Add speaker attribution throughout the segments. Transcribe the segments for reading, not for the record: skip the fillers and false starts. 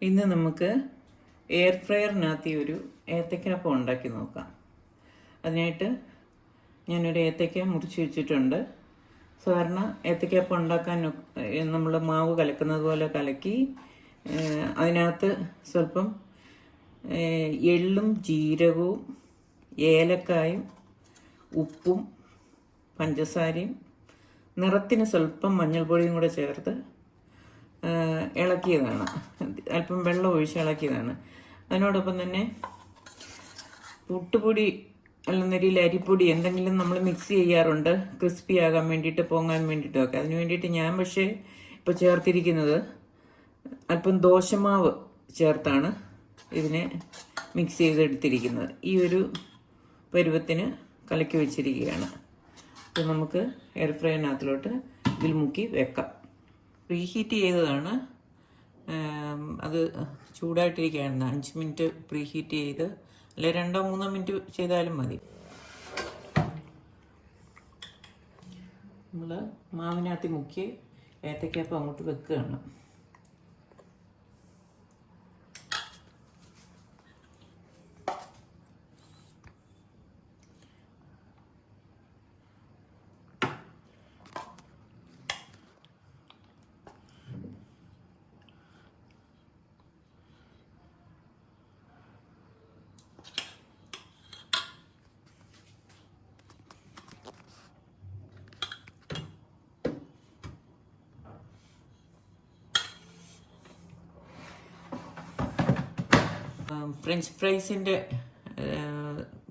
Speaker 1: ഇന്ന് നമുക്ക് എയർ ഫ്രയറിനകത്ത് ഒരു ഏത്തയ്ക്കാപ്പം ഉണ്ടാക്കി നോക്കാം. അതിനായിട്ട് ഞാനൊരു ഏത്തയ്ക്ക മുറിച്ച് വെച്ചിട്ടുണ്ട്. സാധാരണ ഏത്തയ്ക്കാപ്പം ഉണ്ടാക്കാൻ നമ്മൾ മാവ് കലക്കുന്നത് പോലെ കലക്കി അതിനകത്ത് സ്വല്പം എള്ളും ജീരകവും ഏലക്കായും ഉപ്പും പഞ്ചസാരയും നിറത്തിന് സ്വല്പം മഞ്ഞൾപ്പൊടിയും കൂടെ ചേർത്ത് ഇളക്കിയതാണ്. അല്പം വെള്ളം ഒഴിച്ച് ഇളക്കിയതാണ്. അതിനോടൊപ്പം തന്നെ പുട്ടുപൊടി അല്ലെന്നൊരിൽ അരിപ്പൊടി എന്തെങ്കിലും നമ്മൾ മിക്സ് ചെയ്യാറുണ്ട്, ക്രിസ്പി ആകാൻ വേണ്ടിയിട്ട്, പൊങ്ങാൻ വേണ്ടിയിട്ടൊക്കെ. അതിന് വേണ്ടിയിട്ട് ഞാൻ പക്ഷേ ഇപ്പോൾ ചേർത്തിരിക്കുന്നത് അല്പം ദോശമാവ് ചേർത്താണ് ഇതിനെ മിക്സ് ചെയ്തെടുത്തിരിക്കുന്നത്. ഈ ഒരു പരുവത്തിന് കലക്കി വെച്ചിരിക്കുകയാണ്. അപ്പോൾ നമുക്ക് എയർ ഫ്രയറിനകത്തിലോട്ട് ഇതിൽ മുക്കി വെക്കാം. പ്രീഹീറ്റ് ചെയ്തതാണ്, അത് ചൂടായിട്ടിരിക്കുകയാണ്. 5 മിനിറ്റ് പ്രീഹീറ്റ് ചെയ്ത്, അല്ലെ 2-3 മിനിറ്റ് ചെയ്താലും മതി. നമ്മൾ മാവിനകത്ത് മുക്കി ഏത്തയ്ക്കാപ്പം അങ്ങോട്ട് വെക്കുകയാണ്. ഫ്രഞ്ച് ഫ്രൈസിൻ്റെ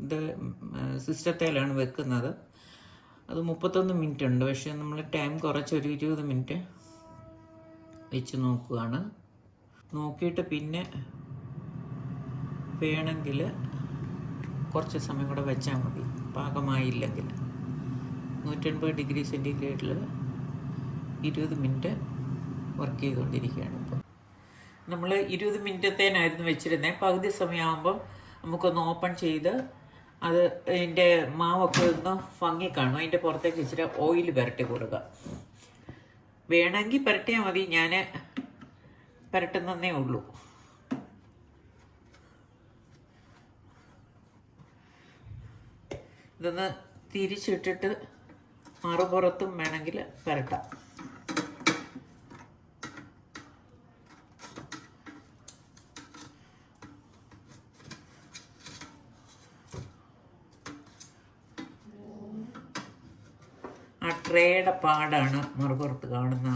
Speaker 1: ഇത് സിസ്റ്റത്തിലാണ് വെക്കുന്നത്. അത് 31 മിനിറ്റ് ഉണ്ട്. പക്ഷേ നമ്മൾ ടൈം കുറച്ചൊരു 20 മിനിറ്റ് വെച്ച് നോക്കുകയാണ്. നോക്കിയിട്ട് പിന്നെ വേണമെങ്കിൽ കുറച്ച് സമയം കൂടെ വെച്ചാൽ മതി, പാകമായില്ലെങ്കിൽ. 180 ഡിഗ്രി സെൻറ്റിഗ്രേഡിൽ 20 മിനിറ്റ് വർക്ക് ചെയ്തുകൊണ്ടിരിക്കുകയാണ്. ഇപ്പോൾ നമ്മൾ 20 മിനിറ്റത്തേനായിരുന്നു വെച്ചിരുന്നത്. പകുതി സമയമാകുമ്പോൾ നമുക്കൊന്ന് ഓപ്പൺ ചെയ്ത് അത് അതിൻ്റെ മാവൊക്കെ ഒന്ന് ഭംഗി കാണും. അതിൻ്റെ പുറത്തേക്ക് ഇച്ചിരി ഓയിൽ പുരട്ടി കൊടുക്കുക. വേണമെങ്കിൽ പുരട്ടിയാൽ മതി, ഞാൻ പുരട്ടുന്നതേ ഉള്ളൂ. ഇതൊന്ന് തിരിച്ചിട്ടിട്ട് മറുപുറത്തും വേണമെങ്കിൽ പുരട്ടാം. ആ ട്രേയുടെ പാടാണ് മറുപുറത്ത് കാണുന്ന.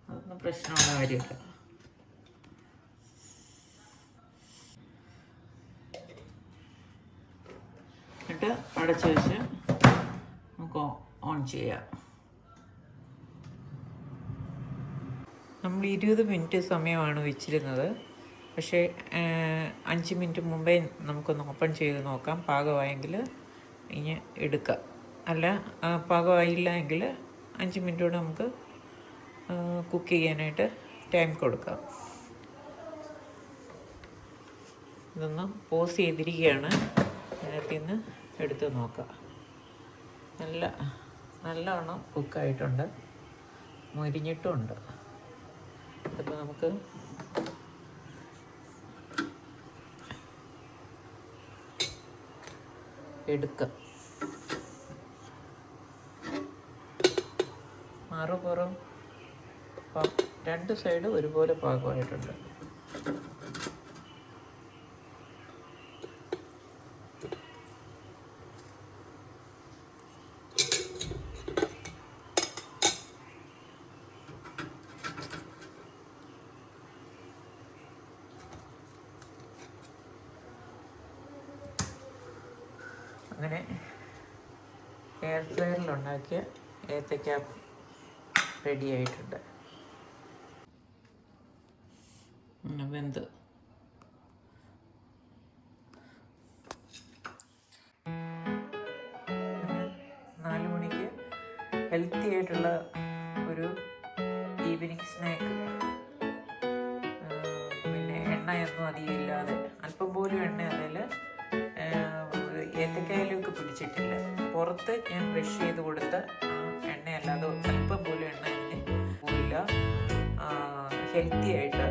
Speaker 1: അതൊന്നും പ്രശ്നമുള്ള കാര്യമില്ല. എന്നിട്ട് അടച്ചു വെച്ച് നമുക്ക് ഓൺ ചെയ്യാം. നമ്മൾ 20 മിനിറ്റ് സമയമാണ് വെച്ചിരുന്നത്. പക്ഷേ 5 മിനിറ്റ് മുമ്പേ നമുക്കൊന്ന് ഓപ്പൺ ചെയ്ത് നോക്കാം. പാകമായെങ്കിൽ ഇനി എടുക്കാം. അല്ല, പാകമായില്ല എങ്കിൽ 5 മിനിറ്റ് കൂടെ നമുക്ക് കുക്ക് ചെയ്യാനായിട്ട് ടൈം കൊടുക്കാം. ഇതൊന്ന് പോസ് ചെയ്തിരിക്കുകയാണ്. അതിനകത്ത് നിന്ന് എടുത്ത് നോക്കാം. നല്ലവണ്ണം കുക്കായിട്ടുണ്ട്, മൊരിഞ്ഞിട്ടുമുണ്ട്. അപ്പോൾ നമുക്ക് എടുക്കാം. മറുപുറം 2 സൈഡ് ഒരുപോലെ പാകമായിട്ടുണ്ട്. അങ്ങനെ എയർ ഫ്രയറിലുണ്ടാക്കിയ ഏത്തയ്ക്കാപ്പം റെഡി ആയിട്ടുണ്ട്. വെന്ത് 4 മണിക്ക് ഹെൽത്തി ആയിട്ടുള്ള ഒരു ഈവനിങ് സ്നാക്ക്. പിന്നെ എണ്ണയൊന്നും അധികം ഇല്ലാതെ, അല്പം പോലും എണ്ണ അതിൽ ഏത്തക്കായയിലൊക്കെ പിടിച്ചിട്ടില്ല. പുറത്ത് ഞാൻ ബ്രഷ് ചെയ്ത് കൊടുത്ത എണ്ണയല്ലാതെ അല്പം പോലും എണ്ണ ഇതിന് പോയില്ല. ഹെൽത്തി ആയിട്ട്